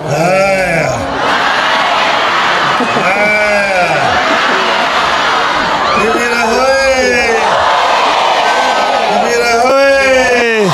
Haya. Haya. Kibera hoye. Kibera hoye.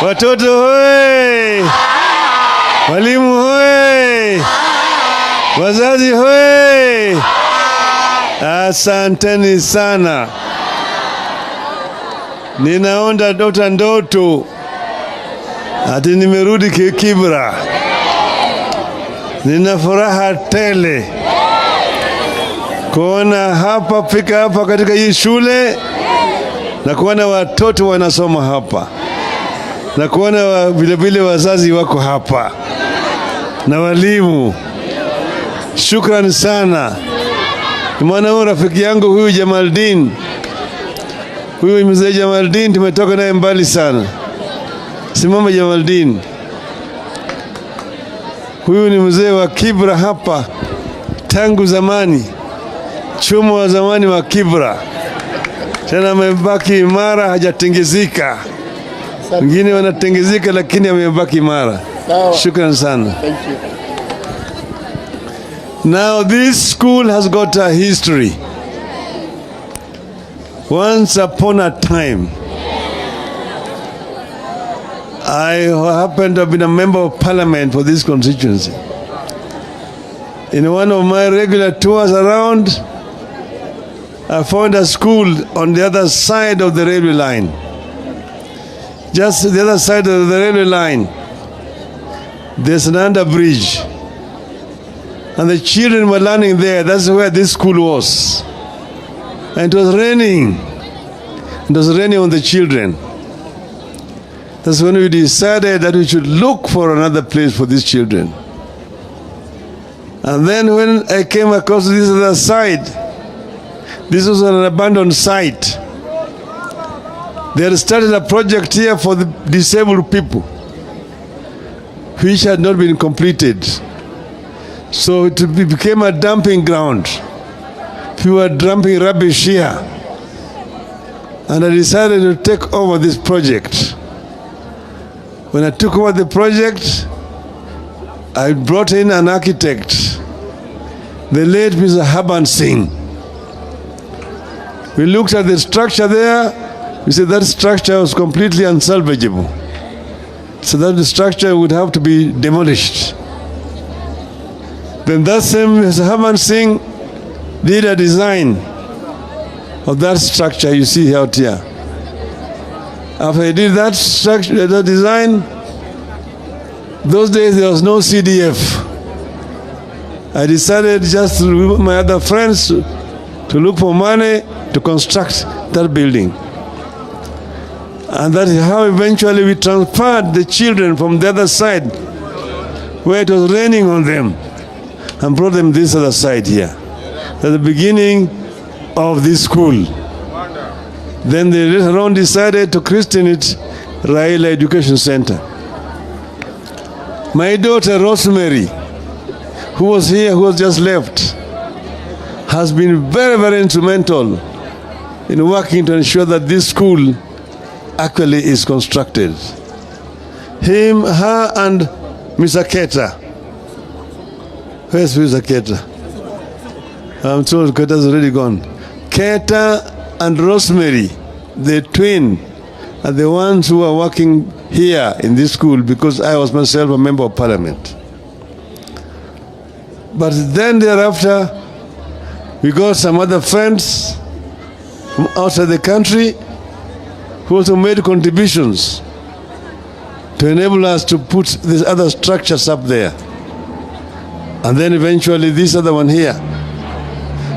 Watoto hoye. Walimu hoye. Wazazi hoye. Asanteni sana. Ninaonda ndoto ati nimerudi Kibera. Nina furaha tele kuona hapa, fika hapa katika hii shule na kuona watoto wanasoma hapa na kuona vile wazazi wako hapa na walimu. Shukrani sana. Mwana huyu rafiki yangu huyu Jamaldin, huyu mzee Jamaldin, tumetoka naye mbali sana. Simama Jamaldin. Huyu ni mzee wa Kibera hapa tangu zamani, chumo wa zamani wa Kibera. Tena amebaki imara, hajatingizika. Wengine wanatingizika lakini amebaki imara. Shukran sana. Thank you. Now this school has got a history. Once upon a time, I happened to have been a member of parliament for this constituency. In one of my regular tours around, I found a school on the other side of the railway line. Just the other side of the railway line, there's an under bridge. And the children were learning there. That's where this school was. And it was raining. It was raining on the children. That's when we decided that we should look for another place for these children. And then when I came across this other side, this was an abandoned site. They had started a project here for the disabled people, which had not been completed. So it became a dumping ground. People were dumping rubbish here. And I decided to take over this project. When I took over the project, I brought in an architect, the late Mr. Haban Singh. We looked at the structure there. We said that structure was completely unsalvageable. So that the structure would have to be demolished. Then that same Mr. Haban Singh did a design of that structure you see out here. After he did that structure, that design, those days there was no CDF. I decided just with my other friends to look for money to construct that building. And that is how eventually we transferred the children from the other side, where it was raining on them, and brought them this other side here. At the beginning of this school. Then they later on decided to christen it Raila Educational Center. My daughter Rosemary, who was here, who was just left, has been very, very instrumental in working to ensure that this school actually is constructed. Her and Mr. Keta. Where's Mr. Keta? I'm told Keta's already gone. Keta and Rosemary, the twin, are the ones who are working here in this school because I was myself a member of parliament. But then thereafter, we got some other friends from outside the country who also made contributions to enable us to put these other structures up there. And then eventually this other one here.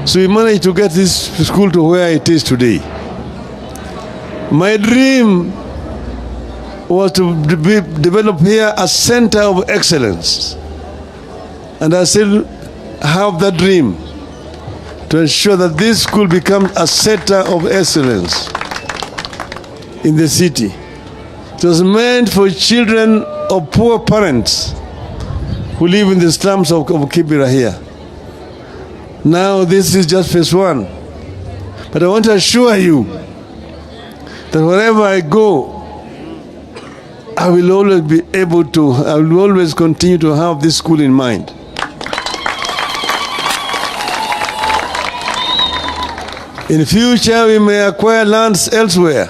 So we managed to get this school to where it is today. My dream was to develop here a center of excellence. And I still have that dream to ensure that this school becomes a center of excellence in the city. It was meant for children of poor parents who live in the slums of Kibera here. Now this is just phase one. But I want to assure you that wherever I go, I will always continue to have this school in mind. In future, we may acquire lands elsewhere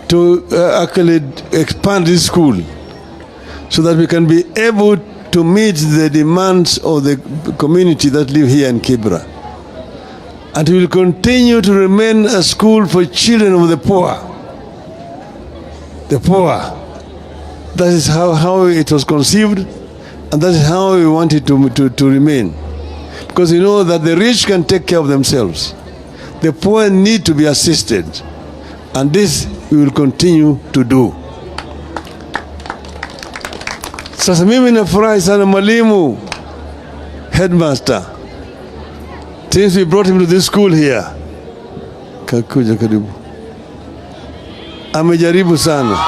to actually expand this school so that we can be able to meet the demands of the community that live here in Kibera. And we will continue to remain a school for children of the poor. The poor. That is how it was conceived, and that is how we want it to remain. Because you know that the rich can take care of themselves. The poor need to be assisted. And this we will continue to do. Sasa mimi nafurahi sana mwalimu headmaster. Since we brought him to this school here. Kakuja karibu. Amejaribu sana.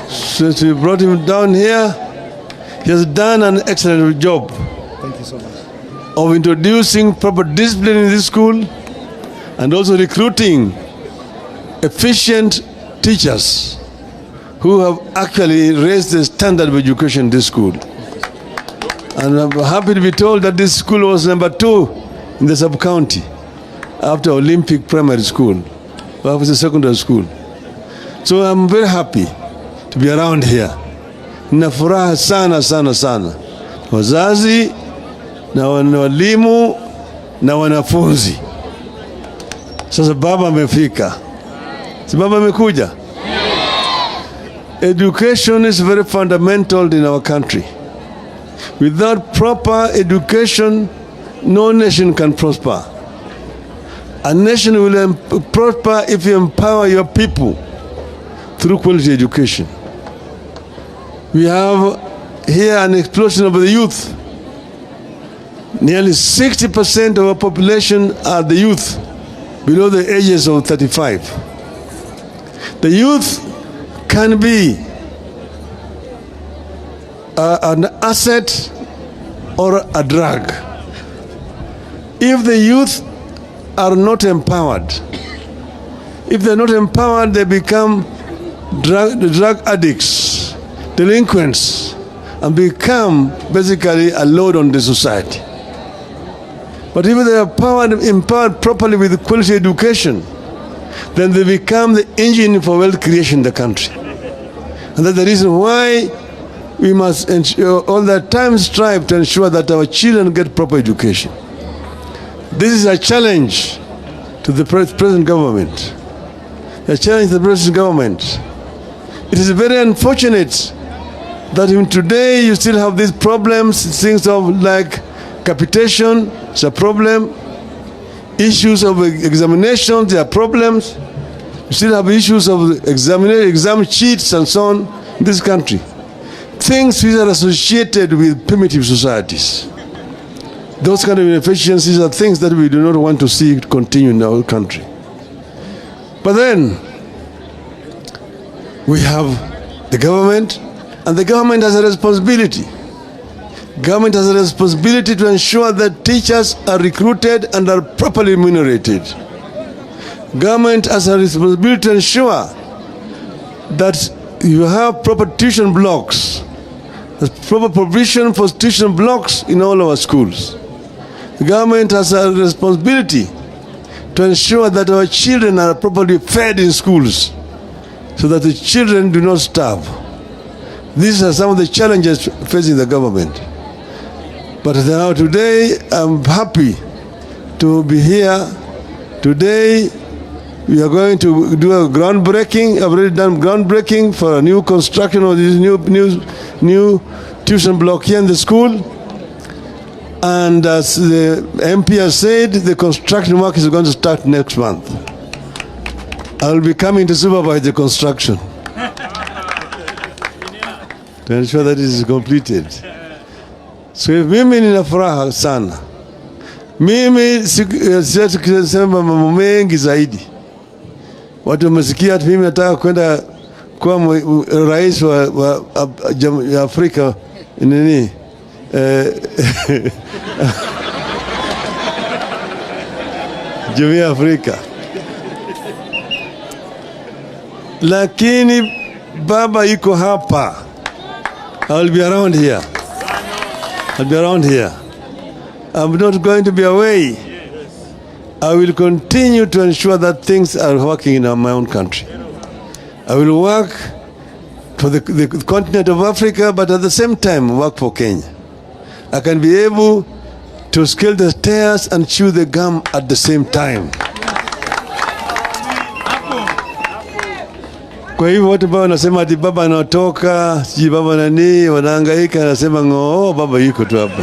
Since we brought him down here, he has done an excellent job. Thank you so much. Of introducing proper discipline in this school and also recruiting efficient teachers who have actually raised the standard of education in this school. And I'm happy to be told that this school was number 2 in the sub-county after Olympic Primary School, after the secondary school. So I'm very happy to be around here. Nina furaha sana sana sana. Wazazi na walimu na wanafunzi. Sasa baba amefika. Si baba amekuja? Education is very fundamental in our country. Without proper education, no nation can prosper. A nation will prosper if you empower your people through quality education. We have here an explosion of the youth. Nearly 60% of our population are the youth below the ages of 35. The youth can be an asset or a drag. If the youth are not empowered, if they're not empowered, they become drug addicts, delinquents, and become basically a load on the society. But if they are empowered properly with quality education, then they become the engine for wealth creation in the country. And that's the reason why we must ensure, all the time strive to ensure that our children get proper education. This is a challenge to the present government. A challenge to the present government. It is very unfortunate that even today you still have these problems, things of like capitation, it's a problem. Issues of examinations, there are problems. You still have issues of exam cheats and so on in this country. Things which are associated with primitive societies. Those kind of inefficiencies are things that we do not want to see continue in our country. But then, we have the government, and the government has a responsibility. Government has a responsibility to ensure that teachers are recruited and are properly remunerated. Government has a responsibility to ensure that you have proper tuition blocks, proper provision for tuition blocks in all our schools. The government has a responsibility to ensure that our children are properly fed in schools so that the children do not starve. These are some of the challenges facing the government. But now today, I'm happy to be here. Today, we are going to do a groundbreaking. I've already done groundbreaking for a new construction of this new tuition block here in the school. And as the MP has said, the construction work is going to start next month. I will be coming to supervise the construction to ensure that it is completed. So mimi nina furaha sana. Mimi siwezi kusema mambo mengi zaidi. Watu wamesikia ati mimi nataka kwenda kuwa rais wa Afrika nini? Jumuiya ya Afrika. Lakini baba yuko hapa. I'll be around here. I'll be around here. I'm not going to be away. I will continue to ensure that things are working in my own country. I will work for the continent of Africa, but at the same time work for Kenya. I can be able to scale the stairs and chew the gum at the same time. Kwa hivyo watu ambao wanasema ati baba anatoka, siji baba nani, wanahangaika, anasema ngoo, baba yuko tu hapa.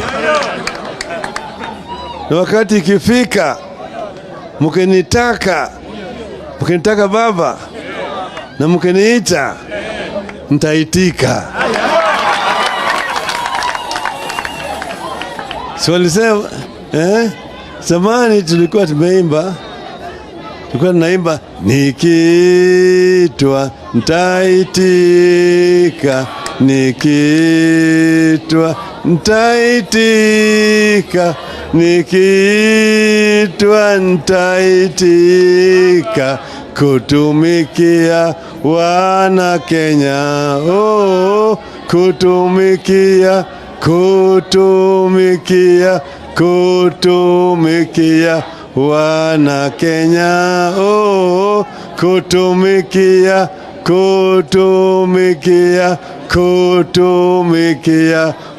Na wakati ikifika, mkinitaka baba, na mkiniita, nitaitika. So walisema, zamani tulikuwa tunaimba, nikiitwa nitaitika, nikiitwa nitaitika, nikiitwa nitaitika, kutumikia wana Kenya, oh, kutumikia wana Kenya, oh, kutumikia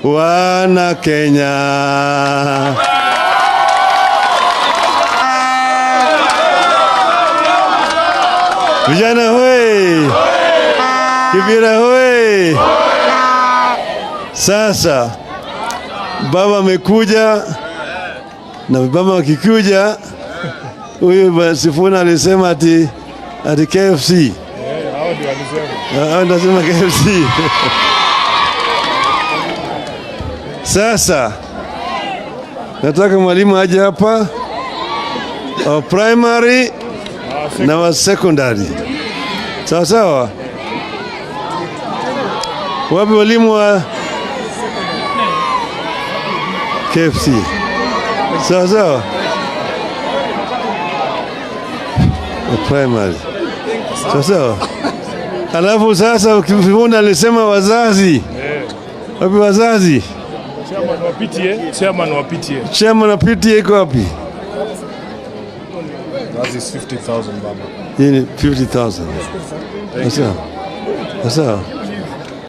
wana Kenya. Vijana hoi, Kibera hoi. Sasa baba amekuja, na baba akikuja, huyu Sifuna alisema ati KFC. Hao ndio walisema KFC. Sasa nataka mwalimu aje hapa wa primary na wa secondary. Sawa sawa. Wapi walimu wa KFC? Sawa sawa. Primary. Sawa sawa. Alafu sasa ukifuna alisema wazazi. Wapi wazazi? Chairman wa PTA iko wapi? That is 50,000 baba. Hii ni 50,000. Sawa. Sawa.